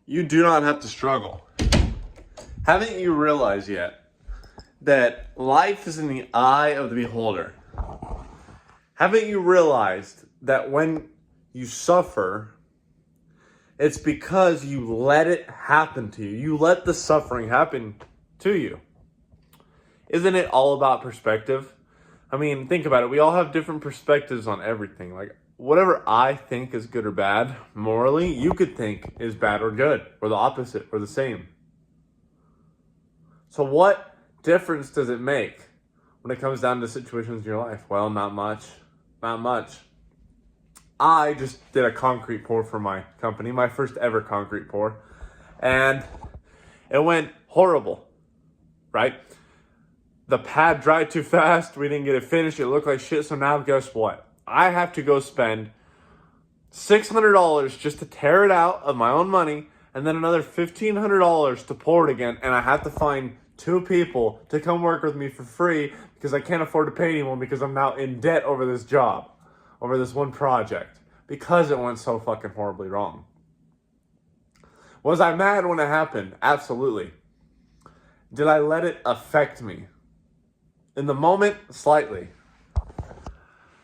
You do not have to struggle. Haven't you realized yet that life is in the eye of the beholder? Haven't you realized that when you suffer, it's because you let it happen to you. You let the suffering happen to you. Isn't it all about perspective? I mean, think about it. We all have different perspectives on everything. Like, whatever I think is good or bad, morally, you could think is bad or good, or the opposite, or the same. So what difference does it make when it comes down to situations in your life? Well, not much. Not much. I just did a concrete pour for my company, my first ever concrete pour, and it went horrible, right? The pad dried too fast. We didn't get it finished. It looked like shit. So now guess what? I have to go spend $600 just to tear it out of my own money, and then another $1,500 to pour it again. And I have to find 2 people to come work with me for free because I can't afford to pay anyone because I'm now in debt over this job, over this one project, because it went so fucking horribly wrong. Was I mad when it happened? Absolutely. Did I let it affect me? In the moment, slightly.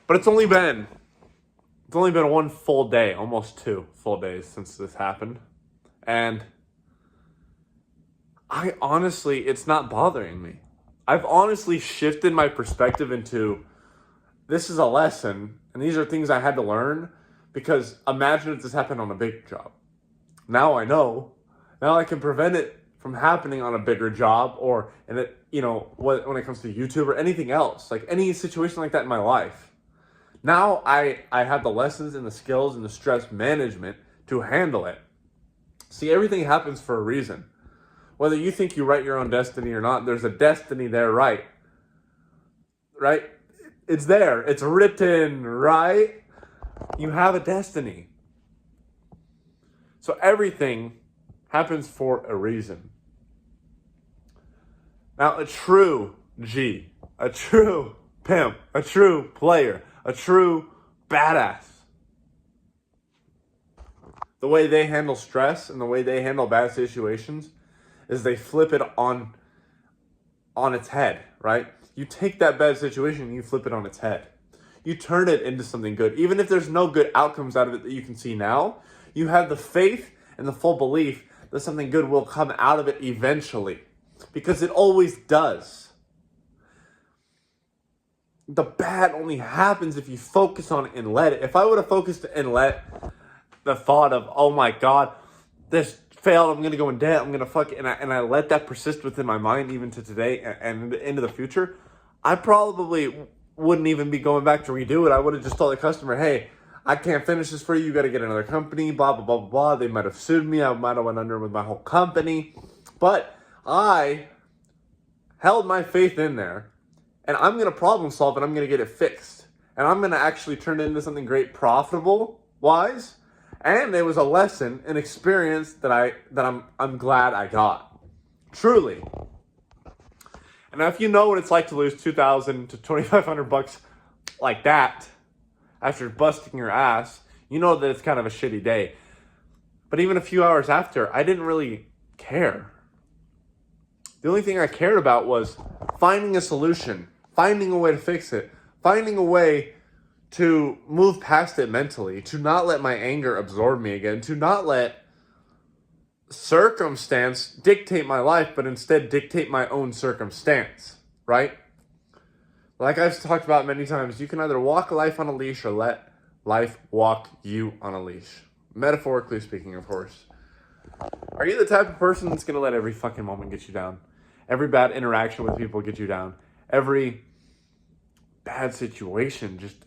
But it's only been 1 full day, almost 2 full days since this happened. And it's not bothering me. I've honestly shifted my perspective into, this is a lesson, and these are things I had to learn, because imagine if this happened on a big job. Now I know. Now I can prevent it from happening on a bigger job, or when it comes to YouTube or anything else, like any situation like that in my life. Now I have the lessons and the skills and the stress management to handle it. See, everything happens for a reason. Whether you think you write your own destiny or not, there's a destiny there, right? Right? It's there. It's written, right? You have a destiny. So everything happens for a reason. Now, a true G, a true pimp, a true player, a true badass, the way they handle stress and the way they handle bad situations is they flip it on its head, right? You take that bad situation and you flip it on its head. You turn it into something good. Even if there's no good outcomes out of it that you can see now, you have the faith and the full belief that something good will come out of it eventually. Because it always does. The bad only happens if you focus on it and let it. If I would have focused and let the thought of, oh my God, this failed, I'm going to go in debt, I'm going to fuck it, and I let that persist within my mind even to today and into the future, I probably wouldn't even be going back to redo it. I would have just told the customer, hey, I can't finish this for you, you got to get another company, blah, blah, blah, blah, blah. They might have sued me, I might have went under with my whole company, but I held my faith in there, and I'm going to problem solve and I'm going to get it fixed. And I'm going to actually turn it into something great, profitable-wise. And it was a lesson, an experience that I'm glad I got. Truly. And now if you know what it's like to lose $2,000 to $2,500 like that after busting your ass, you know that it's kind of a shitty day. But even a few hours after, I didn't really care. The only thing I cared about was finding a solution, finding a way to fix it, finding a way to move past it mentally, to not let my anger absorb me again, to not let circumstance dictate my life, but instead dictate my own circumstance, right? Like I've talked about many times, you can either walk life on a leash or let life walk you on a leash. Metaphorically speaking, of course. Are you the type of person that's going to let every fucking moment get you down? Every bad interaction with people get you down? Every bad situation just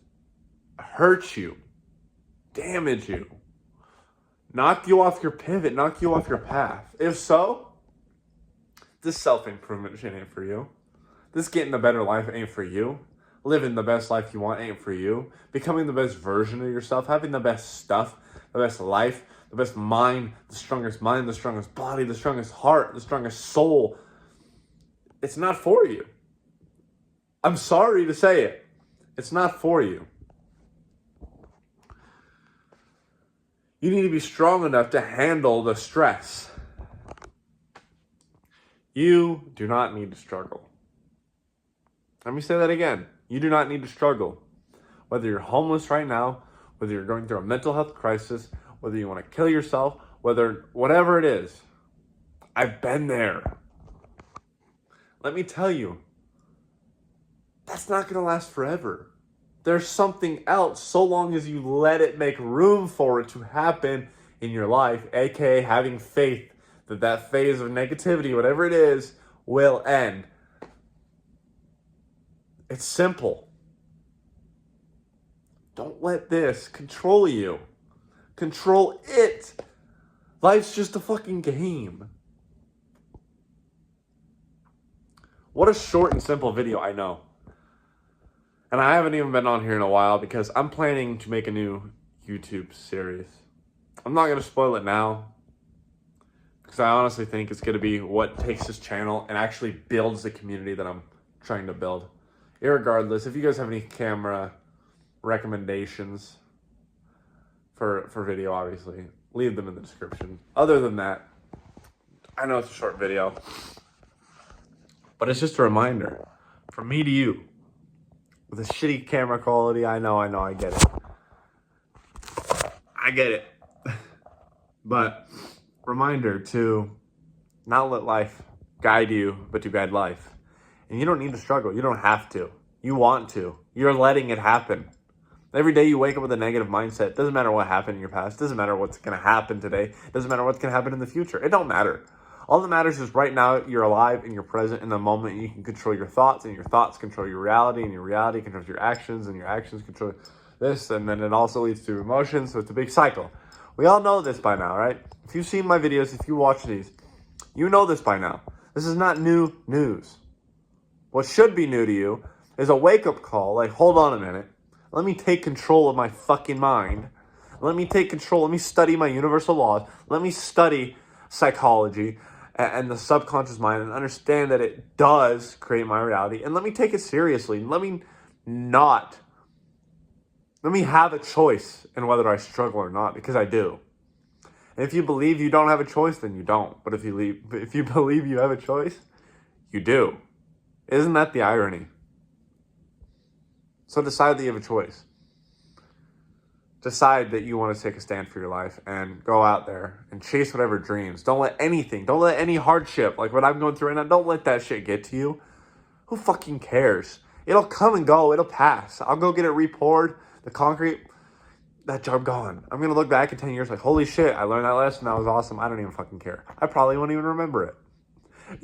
hurt you, damage you, knock you off your pivot, knock you off your path? If so, this self-improvement shit ain't for you. This getting a better life ain't for you. Living the best life you want ain't for you. Becoming the best version of yourself, having the best stuff, the best life, the best mind, the strongest body, the strongest heart, the strongest soul. It's not for you. I'm sorry to say it. It's not for you. You need to be strong enough to handle the stress. You do not need to struggle. Let me say that again. You do not need to struggle. Whether you're homeless right now, whether you're going through a mental health crisis, whether you want to kill yourself, whatever it is, I've been there. Let me tell you, that's not going to last forever. There's something else so long as you let it make room for it to happen in your life, aka having faith that that phase of negativity, whatever it is, will end. It's simple. Don't let this control you. Control it. Life's just a fucking game. What a short and simple video, I know. And I haven't even been on here in a while because I'm planning to make a new YouTube series. I'm not going to spoil it now because I honestly think it's going to be what takes this channel and actually builds the community that I'm trying to build. Irregardless, if you guys have any camera recommendations for video, obviously, leave them in the description. Other than that, I know it's a short video, but it's just a reminder from me to you. With a shitty camera quality, I know, I get it. I get it. But reminder to not let life guide you, but to guide life. And you don't need to struggle. You don't have to. You want to. You're letting it happen. Every day you wake up with a negative mindset. Doesn't matter what happened in your past. Doesn't matter what's going to happen today. Doesn't matter what's going to happen in the future. It don't matter. All that matters is right now you're alive and you're present in the moment. You can control your thoughts, and your thoughts control your reality, and your reality controls your actions, and your actions control this, and then it also leads to emotions. So it's a big cycle. We all know this by now, right? If you've seen my videos, if you watch these, you know this by now. This is not new news. What should be new to you is a wake-up call, like, hold on a minute. Let me take control of my fucking mind. Let me take control. Let me study my universal laws. Let me study psychology and the subconscious mind and understand that it does create my reality. And let me take it seriously. Let me have a choice in whether I struggle or not, because I do. And if you believe you don't have a choice, then you don't. But if you believe you have a choice, you do. Isn't that the irony? So decide that you have a choice. Decide that you want to take a stand for your life and go out there and chase whatever dreams. Don't let any hardship, like what I'm going through right now, don't let that shit get to you. Who fucking cares? It'll come and go. It'll pass. I'll go get it repoured. The concrete, that job gone. I'm going to look back in 10 years like, holy shit, I learned that lesson. That was awesome. I don't even fucking care. I probably won't even remember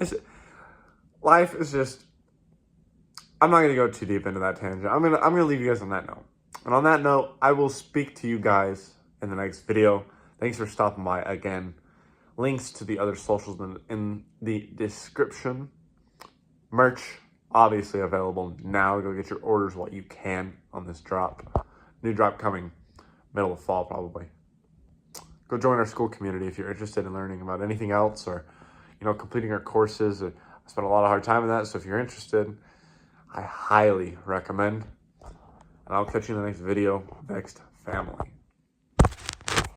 it. Life is just, I'm not going to go too deep into that tangent. I'm going to leave you guys on that note. And on that note, I will speak to you guys in the next video. Thanks for stopping by again. Links to the other socials in the description. Merch, obviously available now. Go get your orders while you can on this drop. New drop coming middle of fall, probably. Go join our school community if you're interested in learning about anything else or, completing our courses. I spent a lot of hard time in that, so if you're interested, I highly recommend. And I'll catch you in the next video. VEXED family.